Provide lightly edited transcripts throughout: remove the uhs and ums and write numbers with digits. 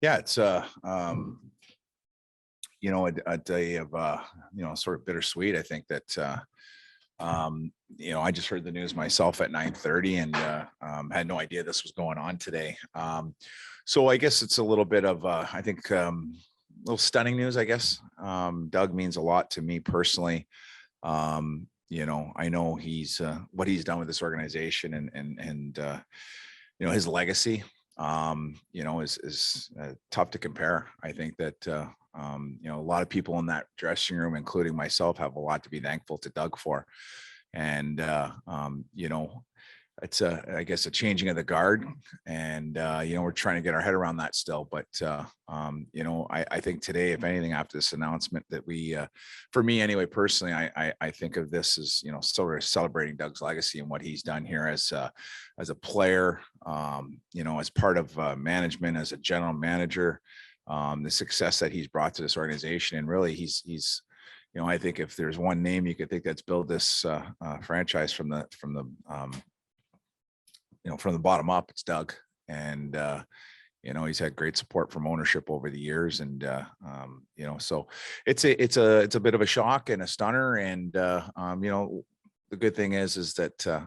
Yeah, it's a day of sort of bittersweet. I think that I just heard the news myself at 9:30 and had no idea this was going on today. So I guess it's a little bit of I think a little stunning news, I guess. Doug means a lot to me personally. I know he's what he's done with this organization and his legacy is tough to compare. I think that a lot of people in that dressing room, including myself, have a lot to be thankful to Doug for. And it's I guess a changing of the guard, and we're trying to get our head around that still. But I think today, if anything, after this announcement, that for me anyway, personally, I think of this as sort of celebrating Doug's legacy and what he's done here as a player, as part of management, as a general manager, the success that he's brought to this organization, and really he's I think if there's one name you could think that's built this franchise from the bottom up, it's Doug. And he's had great support from ownership over the years, and so it's a bit of a shock and a stunner. And the good thing is that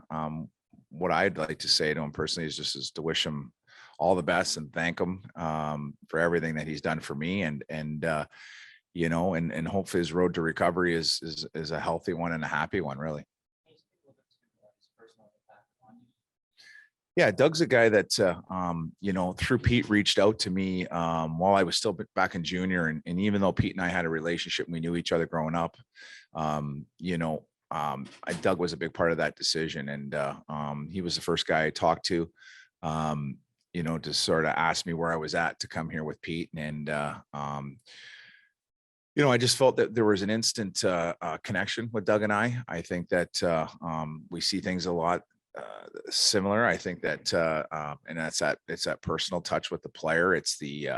what I'd like to say to him personally is to wish him all the best and thank him for everything that he's done for me, and hopefully his road to recovery is a healthy one and a happy one, really. Yeah, Doug's a guy that, through Pete reached out to me while I was still back in junior. And even though Pete and I had a relationship, we knew each other growing up, Doug was a big part of that decision. And he was the first guy I talked to, to sort of ask me where I was at to come here with Pete. And, I just felt that there was an instant connection with Doug and I. I think that we see things a lot similar. I think that and it's that personal touch with the player. It's the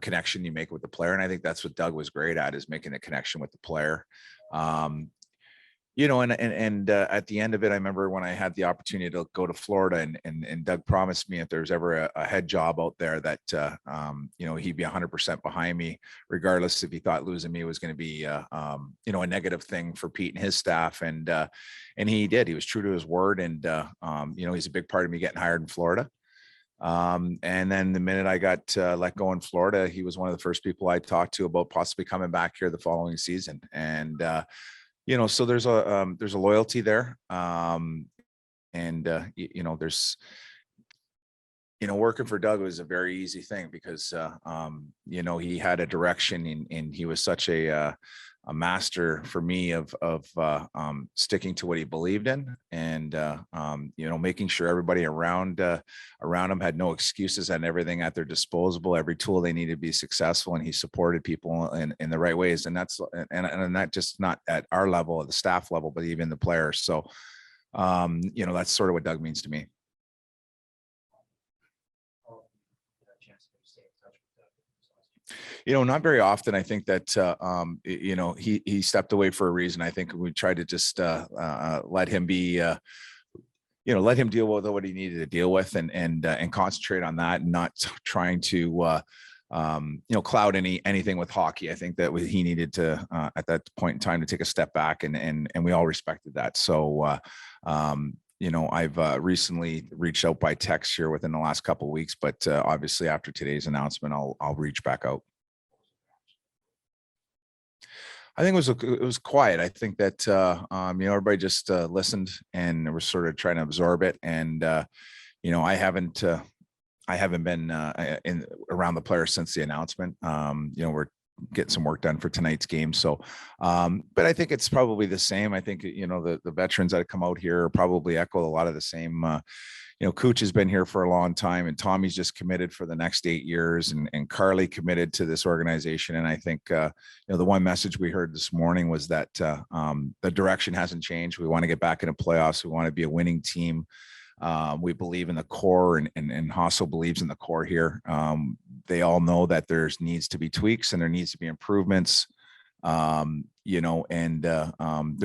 connection you make with the player, and I think that's what Doug was great at, is making the connection with the player. At the end of it, I remember when I had the opportunity to go to Florida, and Doug promised me if there's ever a head job out there that he'd be 100% behind me, regardless if he thought losing me was going to be a negative thing for Pete and his staff. And he did. He was true to his word, and he's a big part of me getting hired in Florida. And then the minute I got let go in Florida, he was one of the first people I talked to about possibly coming back here the following season. And so there's a loyalty there. There's, working for Doug was a very easy thing because, he had a direction, and he was such a master for me of sticking to what he believed in, and, making sure everybody around him had no excuses and everything at their disposal, every tool they needed to be successful. And he supported people in the right ways. And that's, and not just not at our level, at the staff level, but even the players. So, that's sort of what Doug means to me. Not very often. I think that, he stepped away for a reason. I think we tried to just let him be, let him deal with what he needed to deal with, and concentrate on that, and not trying to, cloud anything with hockey. I think that he needed to, at that point in time, to take a step back, and we all respected that. So, I've recently reached out by text here within the last couple of weeks, but obviously after today's announcement, I'll reach back out. I think it was quiet. I think that everybody just listened and was sort of trying to absorb it. And I haven't been in around the players since the announcement. We're getting some work done for tonight's game. So, but I think it's probably the same. I think the veterans that have come out here probably echo a lot of the same. Cooch has been here for a long time, and Tommy's just committed for the next 8 years, and Carly committed to this organization. And I think, the one message we heard this morning was that the direction hasn't changed. We want to get back into playoffs. We want to be a winning team. We believe in the core, and Hasso believes in the core here. They all know that there's needs to be tweaks and there needs to be improvements. There's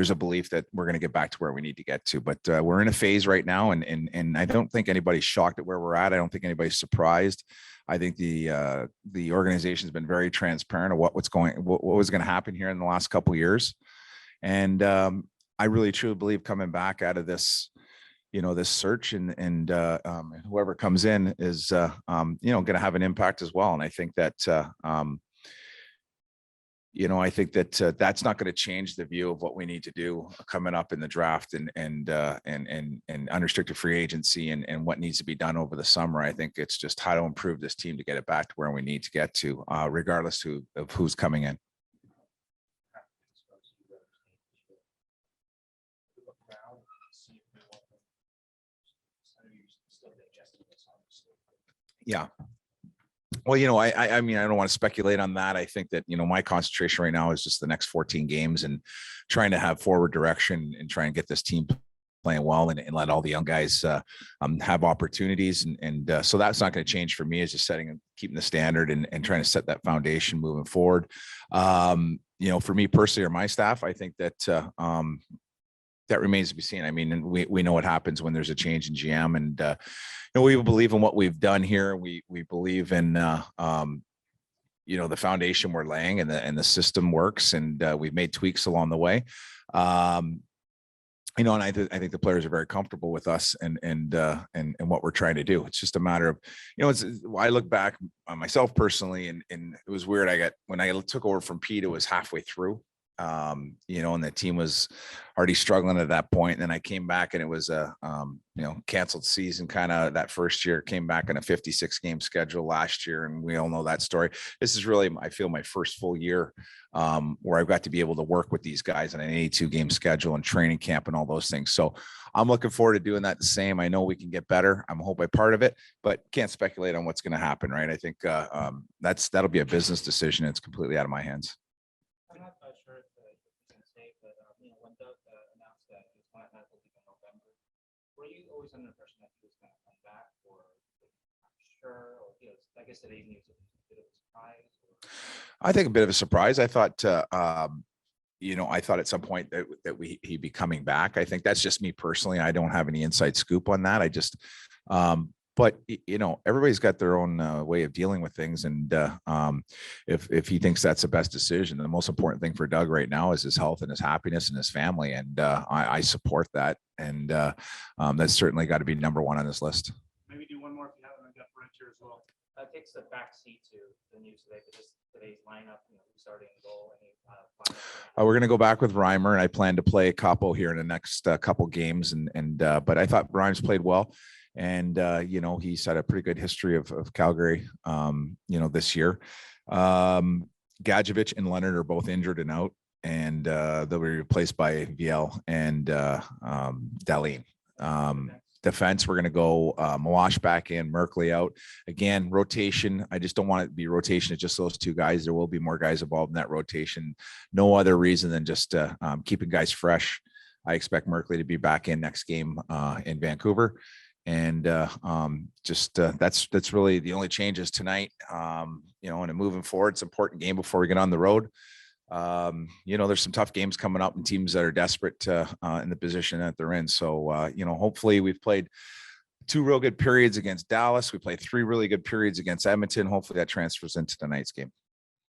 a belief that we're going to get back to where we need to get to, but we're in a phase right now, and I don't think anybody's shocked at where we're at. I don't think anybody's surprised. I think the organization's been very transparent of what was going to happen here in the last couple of years, and I really truly believe coming back out of this, this search and whoever comes in is going to have an impact as well. And I think that that's not going to change the view of what we need to do coming up in the draft and unrestricted free agency and what needs to be done over the summer. I think it's just how to improve this team to get it back to where we need to get to, regardless of who's coming in. Yeah. Well, I mean, I don't want to speculate on that. I think that, my concentration right now is just the next 14 games and trying to have forward direction and try and get this team playing well and let all the young guys have opportunities. So that's not going to change for me. It's just keeping the standard and trying to set that foundation moving forward. For me personally or my staff, I think that that remains to be seen. I mean, we know what happens when there's a change in GM, and we believe in what we've done here. We believe in the foundation we're laying, and the system works, and we've made tweaks along the way. And I think the players are very comfortable with us and what we're trying to do. It's just a matter of, I look back on myself personally, and it was weird. When I took over from Pete, it was halfway through. And the team was already struggling at that point. And then I came back, and it was a, canceled season kind of that first year. Came back on a 56 game schedule last year. And we all know that story. This is really, I feel, my first full year where I've got to be able to work with these guys on an 82 game schedule and training camp and all those things. So I'm looking forward to doing that the same. I know we can get better. I'm hoping part of it, but can't speculate on what's going to happen. Right. I think that'll be a business decision. It's completely out of my hands. Were you always under the impression that he was going to come back, or sure, or I guess today's news is a bit of a surprise? I think a bit of a surprise. I thought, I thought at some point that he'd be coming back. I think that's just me personally. I don't have any inside scoop on that. I just, but everybody's got their own way of dealing with things, and if he thinks that's the best decision, the most important thing for Doug right now is his health and his happiness and his family, and I support that, and that's certainly got to be number one on this list. Maybe do one more if you haven't. I got Brent here as well. Takes the back seat to the news today, but just today's lineup, starting goal. We're going to go back with Reimer, and I plan to play Capo here in the next couple games, but I thought Reimer's played well. And, he's had a pretty good history of Calgary, this year. Gadjevich and Leonard are both injured and out, and they'll be replaced by Viel and Dahlin. Defense, we're going to go Malash back in, Merkley out. Again, rotation. I just don't want it to be rotation of just those two guys. There will be more guys involved in that rotation. No other reason than just keeping guys fresh. I expect Merkley to be back in next game in Vancouver. And that's really the only changes tonight. And moving forward, it's an important game before we get on the road. There's some tough games coming up and teams that are desperate in the position that they're in. So, hopefully we've played 2 real good periods against Dallas. We played 3 really good periods against Edmonton. Hopefully that transfers into tonight's game.